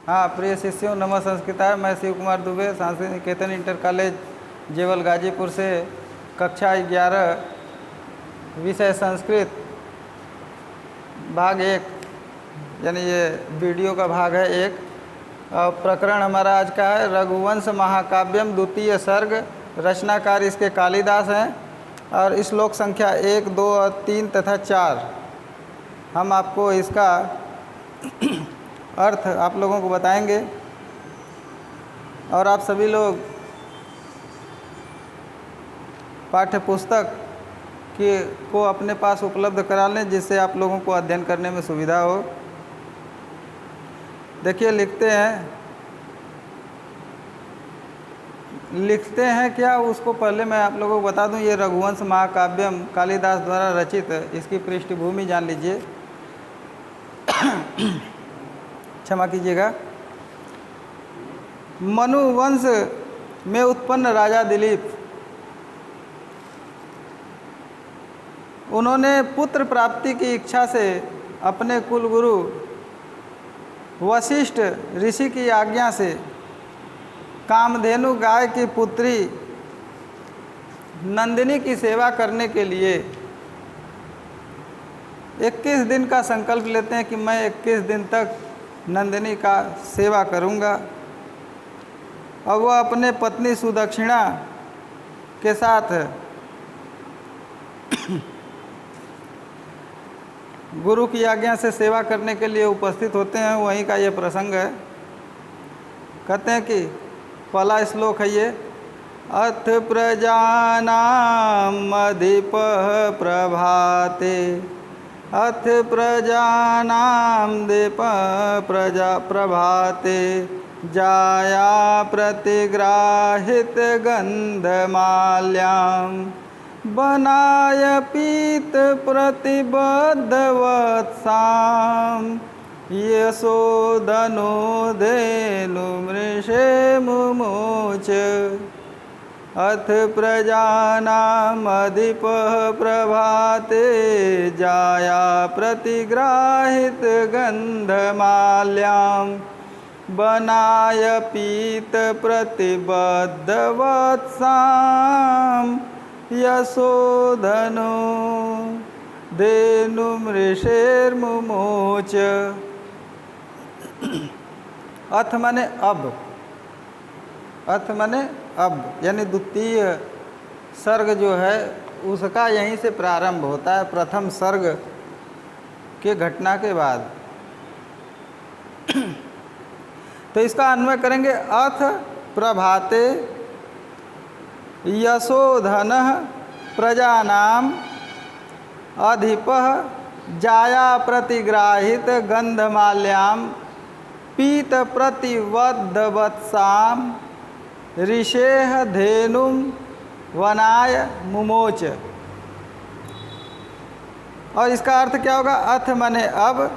हाँ, प्रिय शिष्यों, नमः संस्कृताय। मैं शिव कुमार दुबे, सांस्कृतिक निकेतन इंटर कॉलेज जेवल गाजीपुर से कक्षा 11 विषय संस्कृत भाग 1, यानी ये वीडियो का भाग है 1। प्रकरण हमारा आज का है रघुवंश महाकाव्यम द्वितीय सर्ग। रचनाकार इसके कालिदास हैं और श्लोक संख्या 1, 2 और 3 तथा 4 हम आपको इसका अर्थ आप लोगों को बताएंगे और आप सभी लोग पाठ्य पुस्तक को अपने पास उपलब्ध करा लें, जिससे आप लोगों को अध्ययन करने में सुविधा हो। देखिए, लिखते हैं क्या, उसको पहले मैं आप लोगों को बता दूं। ये रघुवंश महाकाव्यम कालिदास द्वारा रचित, इसकी पृष्ठभूमि जान लीजिए। क्षमा कीजिएगा। मनु वंश में उत्पन्न राजा दिलीप, उन्होंने पुत्र प्राप्ति की इच्छा से अपने कुलगुरु वशिष्ठ ऋषि की आज्ञा से कामधेनु गाय की पुत्री नंदिनी की सेवा करने के लिए 21 दिन का संकल्प लेते हैं कि मैं 21 दिन तक नंदिनी का सेवा करूंगा। अब वह अपने पत्नी सुदक्षिणा के साथ गुरु की आज्ञा से सेवा करने के लिए उपस्थित होते हैं। वहीं का ये प्रसंग है। कहते हैं कि पहला श्लोक है ये, अथ प्रजानाम अधिपः प्रभाते, अथ प्रजानाम दीपः प्रभाते, जाया प्रतिग्राहित गंधमाल्यां, बनाय पीत प्रतिबद्धवत्सां, यशोधनो धेनुमृषे मुमुच, अथ प्रजानामधिपः प्रभाते, जाया प्रतिग्राहित गंधमाल्यां, बनाय पीत प्रतिबद्धवत्सां, यशोधनो धेनुमृषेर्मुमोच। अथ माने अब, अथ माने अब, यानी द्वितीय सर्ग जो है उसका यहीं से प्रारंभ होता है, प्रथम सर्ग के घटना के बाद। तो इसका अन्वय करेंगे, अथ प्रभाते यशोधनः प्रजानाम अधिपः जाया प्रतिग्राहित गंधमाल्यां, पीत प्रतिवद्धवत्सां, ऋषेः धेनुम वनाय मुमोच। और इसका अर्थ क्या होगा? अथ माने अब,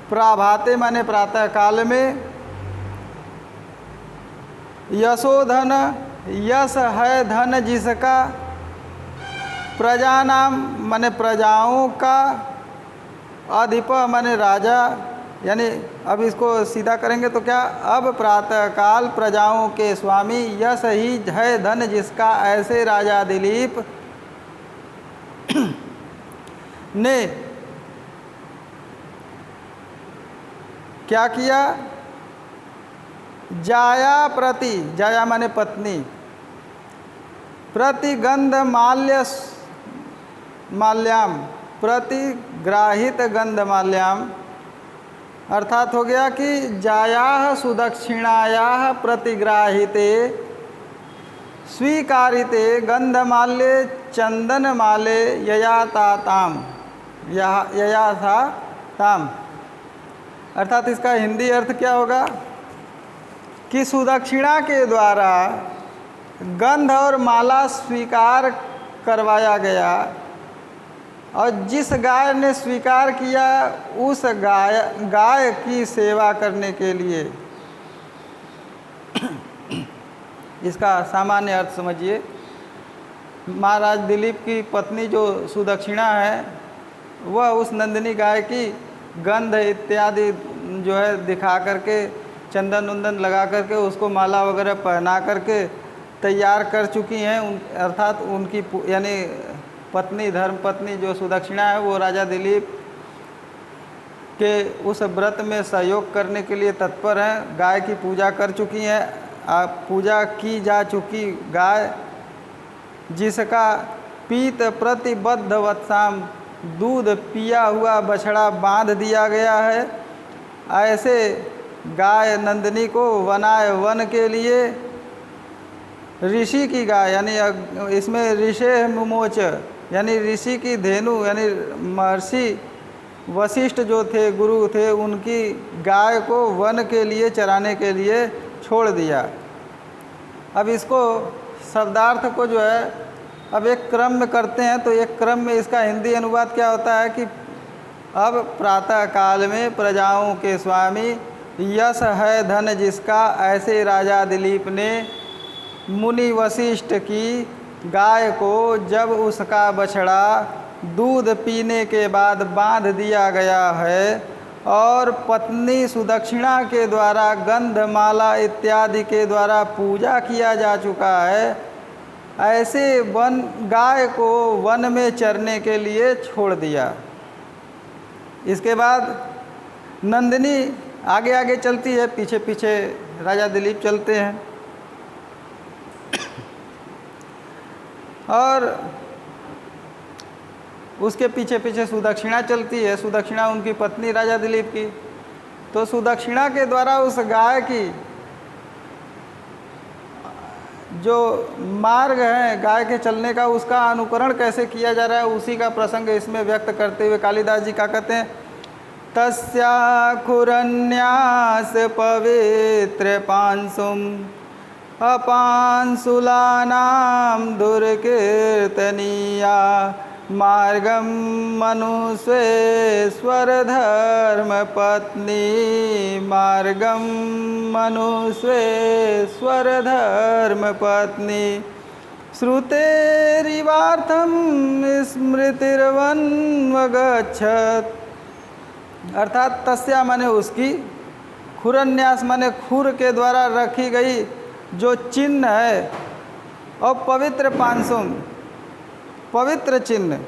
प्राभाते माने प्रातः काल में, यशोधन यश है धन जिसका, प्रजानाम माने प्रजाओं का, अधिप माने राजा, यानी अब इसको सीधा करेंगे तो क्या, अब प्रातःकाल प्रजाओं के स्वामी, यश ही है धन जिसका, ऐसे राजा दिलीप ने क्या किया? जाया प्रति, जाया माने पत्नी, प्रतिगंध माल्याम, प्रतिग्राहित गंधमाल्याम, अर्थात हो गया कि जायाः सुदक्षिणायाः प्रतिग्राहिते स्वीकारिते गंधमाल्ये चंदनमाले ययाताताम, ययाथाताम। अर्थात इसका हिंदी अर्थ क्या होगा कि सुदक्षिणा के द्वारा गंध और माला स्वीकार करवाया गया, और जिस गाय ने स्वीकार किया उस गाय की सेवा करने के लिए। इसका सामान्य अर्थ समझिए। महाराज दिलीप की पत्नी जो सुदक्षिणा है, वह उस नंदिनी गाय की गंध इत्यादि जो है दिखा करके चंदन उंदन लगा करके उसको माला वगैरह पहना करके तैयार कर चुकी हैं। अर्थात उनकी यानी पत्नी, धर्म पत्नी जो सुदक्षिणा है, वो राजा दिलीप के उस व्रत में सहयोग करने के लिए तत्पर हैं। गाय की पूजा कर चुकी हैं। पूजा की जा चुकी गाय जिसका पीत प्रतिबद्ध वत्साम दूध पिया हुआ बछड़ा बांध दिया गया है, ऐसे गाय नंदिनी को वनाय वन के लिए ऋषि की गाय, यानी इसमें ऋषे मुमोच यानी ऋषि की धेनु, यानी महर्षि वशिष्ठ जो थे, गुरु थे, उनकी गाय को वन के लिए चराने के लिए छोड़ दिया। अब इसको शब्दार्थ को जो है अब एक क्रम में करते हैं, तो एक क्रम में इसका हिंदी अनुवाद क्या होता है कि अब प्रातः काल में प्रजाओं के स्वामी यश है धन जिसका, ऐसे राजा दिलीप ने मुनि वशिष्ठ की गाय को जब उसका बछड़ा दूध पीने के बाद बांध दिया गया है और पत्नी सुदक्षिणा के द्वारा गंधमाला इत्यादि के द्वारा पूजा किया जा चुका है, ऐसे गाय को वन में चरने के लिए छोड़ दिया। इसके बाद नंदिनी आगे आगे चलती है, पीछे पीछे राजा दिलीप चलते हैं और उसके पीछे पीछे सुदक्षिणा चलती है। सुदक्षिणा उनकी पत्नी राजा दिलीप की। तो सुदक्षिणा के द्वारा उस गाय की जो मार्ग है गाय के चलने का, उसका अनुकरण कैसे किया जा रहा है, उसी का प्रसंग इसमें व्यक्त करते हुए कालिदास जी क्या कहते हैं, तस्या खुरन्यास पवित्र पांसुम अपांसुलानाम दुर्कीर्तनीया मार्गम मनुष्वेश्वर धर्म पत्नी मार्गम मनुष्वेश्वर धर्म पत्नी श्रुतेरिवार्थम स्मृतिर्वन्वगच्छत। अर्थात तस्या माने उसकी, खुरन्यास माने खुर के द्वारा रखी गई जो चिन्ह है, और पवित्र पांसुम पवित्र चिन्ह,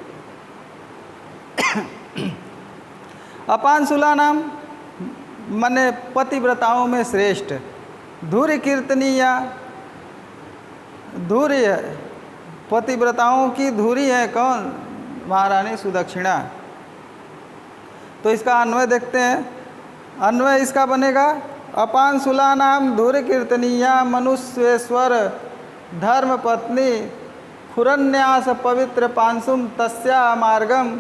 अपांसुला नाम माने पतिव्रताओं में श्रेष्ठ, धुर्य कीर्तनीया धुर्य है, पतिव्रताओं की धुरी है कौन, महारानी सुदक्षिणा। तो इसका अन्वय देखते हैं। अन्वय इसका बनेगा अपांसुला नाम धुर्य कीर्तनीया मनुष्येश्वर धर्म पत्नी खुरन्यास पवित्र पांसुम तस्या मार्गम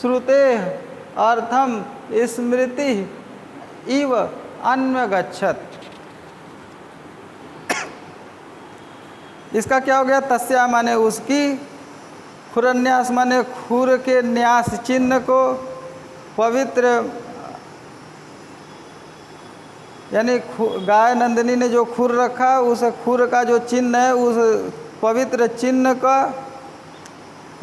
श्रुते अर्थम स्मृति इव अन्वगच्छत। इसका क्या हो गया, तस्या माने उसकी, खुरन्यास माने खुर के न्यास चिन्ह को, पवित्र यानी गाय नंदिनी ने जो खुर रखा उस खुर का जो चिन्ह है उस पवित्र चिन्ह का,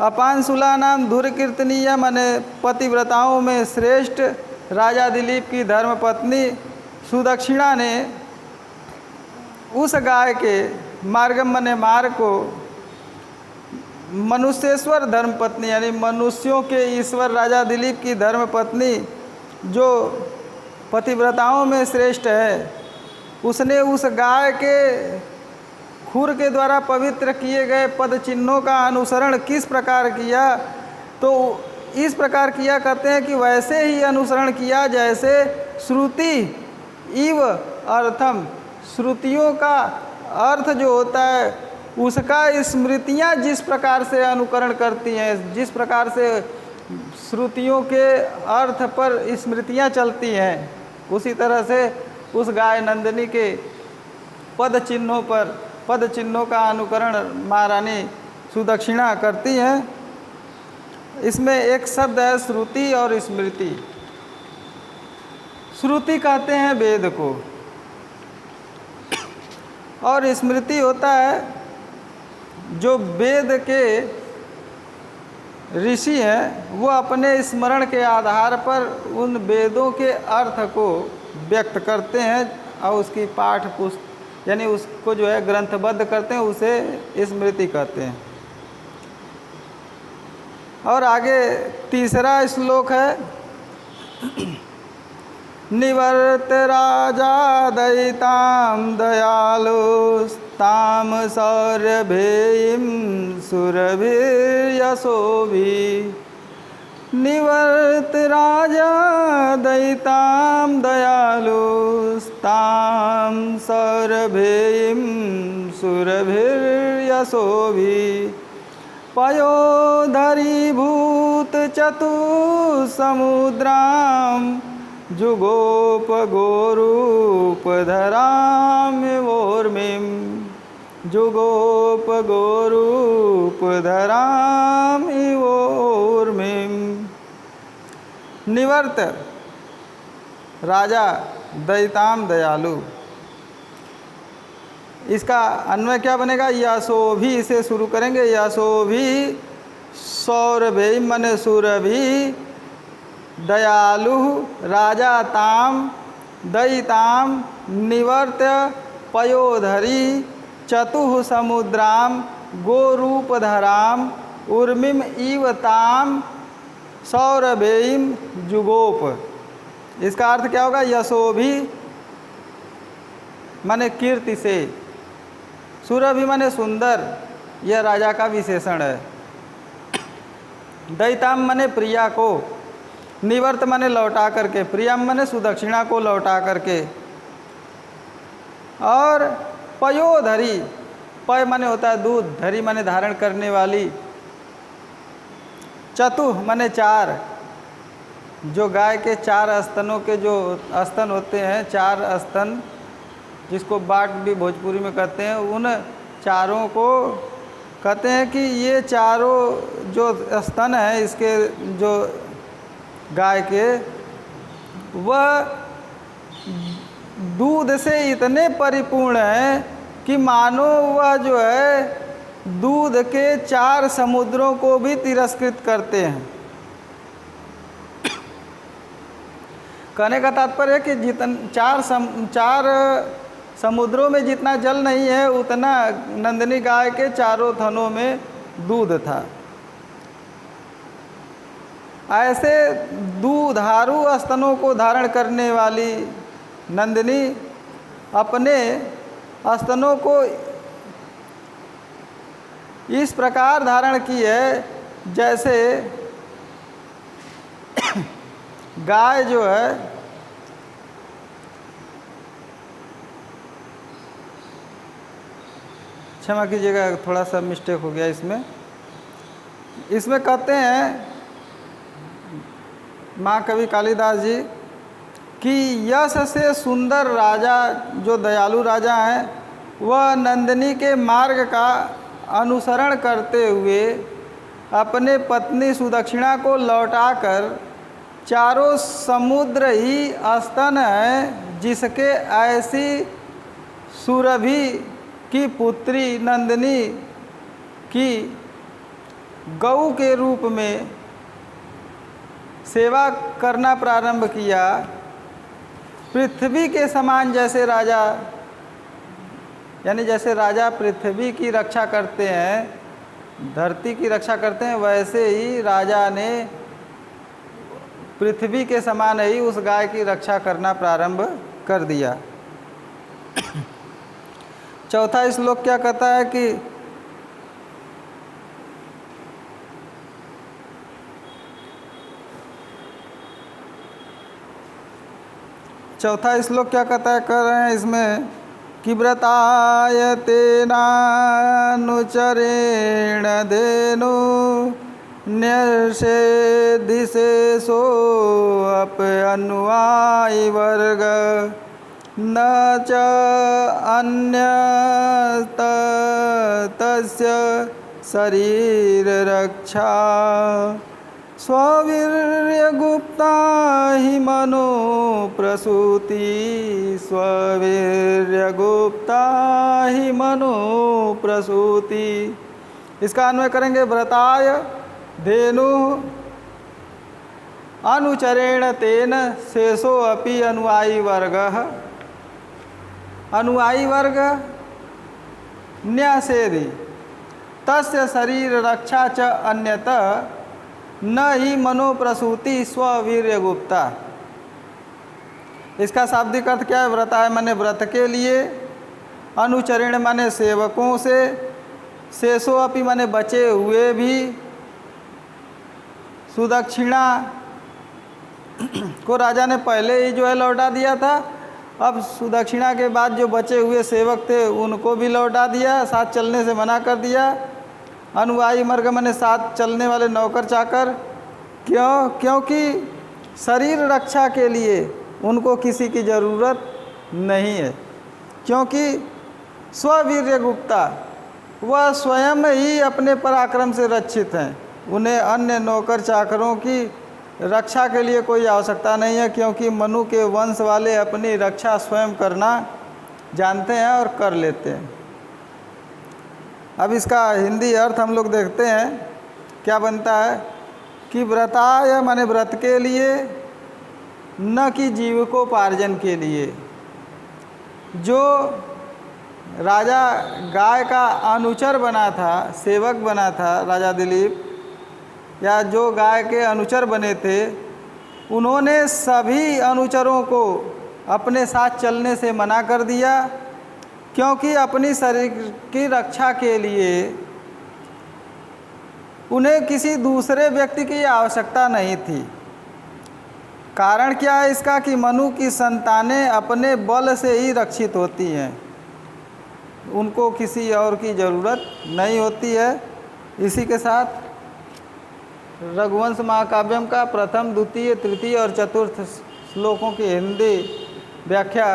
अपांसुला नाम धुर्य कीर्तनीय माने पतिव्रताओं में श्रेष्ठ राजा दिलीप की धर्मपत्नी सुदक्षिणा ने उस गाय के मार्गम माने मार्ग को मनुष्येश्वर धर्मपत्नी यानी मनुष्यों के ईश्वर राजा दिलीप की धर्मपत्नी जो पतिव्रताओं में श्रेष्ठ है, उसने उस गाय के खुर के द्वारा पवित्र किए गए पद चिन्हों का अनुसरण किस प्रकार किया, तो इस प्रकार किया करते हैं कि वैसे ही अनुसरण किया जैसे श्रुति इव अर्थम, श्रुतियों का अर्थ जो होता है उसका स्मृतियाँ जिस प्रकार से अनुकरण करती हैं, जिस प्रकार से श्रुतियों के अर्थ पर स्मृतियाँ चलती हैं, उसी तरह से उस गाय नंदिनी के पद चिन्हों का अनुकरण महारानी सुदक्षिणा करती हैं। इसमें एक शब्द है श्रुति और स्मृति। श्रुति कहते हैं वेद को और स्मृति होता है जो वेद के ऋषि हैं वो अपने स्मरण के आधार पर उन वेदों के अर्थ को व्यक्त करते हैं और उसकी पाठ पुस्तक यानी उसको जो है ग्रंथबद्ध करते हैं, उसे स्मृति कहते हैं। और आगे तीसरा श्लोक है, निवर्त राजा दयितां दयालुस्तां सौरभेयीं सुरभिर्यशोभिः। निवर्त राजा दयितां दयालुस्तां सौरभेयीं सुरभिर्यशोभिः। पयोधरीभूत चतुसमुद्रां जुगोपगोरूपधरामिवोर्मिं जुगोपगोरूपधरामिवोर्मिं। निवर्त राजा दयिताम दयालु, इसका अन्वय क्या बनेगा? यशोभी से शुरू करेंगे। यशोभी सौरभेयीं मने सुरभि, दयालु राजा ताम दयिताम निवर्त पयोधरी चतुः समुद्राम गोरूपधराम उर्मिम इव ताम सौरभेयीं जुगोप। इसका अर्थ क्या होगा? यशोभी माने कीर्ति से, सुरभि माने सुंदर, यह राजा का विशेषण है। दयिताम माने प्रिया को, निवर्त माने लौटा करके, प्रियम माने सुदक्षिणा को लौटा करके, और पयोधरी, पय माने होता है दूध, धरी माने धारण करने वाली, चतुः माने चार, जो गाय के चार स्तनों के जो स्तन होते हैं, चार स्तन जिसको बाट भी भोजपुरी में कहते हैं, उन चारों को कहते हैं कि ये चारों जो स्तन है इसके जो गाय के, वह दूध से इतने परिपूर्ण है कि मानो वह जो है दूध के चार समुद्रों को भी तिरस्कृत करते हैं। कहने का तात्पर्य है कि चार समुद्रों में जितना जल नहीं है उतना नंदिनी गाय के चारों थनों में दूध था। ऐसे दूधारू स्तनों को धारण करने वाली नंदिनी अपने स्तनों को इस प्रकार धारण की है जैसे गाय जो है क्षमा कीजिएगा, थोड़ा सा मिस्टेक हो गया इसमें कहते हैं माँ कवि कालिदास जी कि यश से सुंदर राजा जो दयालु राजा हैं, वह नंदिनी के मार्ग का अनुसरण करते हुए अपने पत्नी सुदक्षिणा को लौटाकर चारों समुद्र ही स्तन है जिसके ऐसी सुरभि की पुत्री नंदिनी की गऊ के रूप में सेवा करना प्रारंभ किया। पृथ्वी के समान जैसे राजा, यानी जैसे राजा पृथ्वी की रक्षा करते हैं, धरती की रक्षा करते हैं, वैसे ही राजा ने पृथ्वी के समान ही उस गाय की रक्षा करना प्रारंभ कर दिया। चौथा श्लोक क्या कहता है कि चौथा श्लोक क्या कहता है, कर रहे हैं इसमें कि व्रताय तेनानुचरेण धेनु न्यषेधिशेषो अपनुयायी वर्ग न च अन्यतस्य शरीर रक्षा स्ववीर्यगुप्ता हि मनो प्रसूति स्ववीर्यगुप्ता हि मनो प्रसूति। इसका अन्वय करेंगे व्रताय धेनु अनुचरेण तेन शेषो अपि अनुयायी वर्गः। अनुयायी वर्ग न्यासेदि तस्य शरीर रक्षा च अन्यतः न ही मनोप्रसूति स्ववीर्य गुप्ता। इसका शाब्दिक अर्थ क्या है? व्रताय माने व्रत के लिए, अनुचरण माने सेवकों से, शेषो अपि माने बचे हुए भी, सुदक्षिणा को राजा ने पहले ही जो है लौटा दिया था, अब सुदक्षिणा के बाद जो बचे हुए सेवक थे उनको भी लौटा दिया, साथ चलने से मना कर दिया। अनुयायी वर्ग माने साथ चलने वाले नौकर चाकर। क्योंकि शरीर रक्षा के लिए उनको किसी की ज़रूरत नहीं है, क्योंकि स्ववीर्य गुप्ता, वह स्वयं ही अपने पराक्रम से रक्षित हैं। उन्हें अन्य नौकर चाकरों की रक्षा के लिए कोई आवश्यकता नहीं है, क्योंकि मनु के वंश वाले अपनी रक्षा स्वयं करना जानते हैं और कर लेते हैं। अब इसका हिंदी अर्थ हम लोग देखते हैं क्या बनता है कि व्रताय माने व्रत के लिए, न कि जीविकोपार्जन के लिए। जो राजा गाय का अनुचर बना था, सेवक बना था राजा दिलीप, या जो गाय के अनुचर बने थे, उन्होंने सभी अनुचरों को अपने साथ चलने से मना कर दिया, क्योंकि अपनी शरीर की रक्षा के लिए उन्हें किसी दूसरे व्यक्ति की आवश्यकता नहीं थी। कारण क्या है इसका? कि मनु की संतानें अपने बल से ही रक्षित होती हैं, उनको किसी और की ज़रूरत नहीं होती है। इसी के साथ रघुवंश महाकाव्यम का प्रथम, द्वितीय, तृतीय और चतुर्थ श्लोकों की हिंदी व्याख्या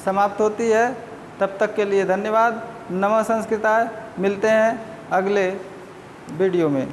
समाप्त होती है। तब तक के लिए धन्यवाद। नमः संस्कृताय। मिलते हैं अगले वीडियो में।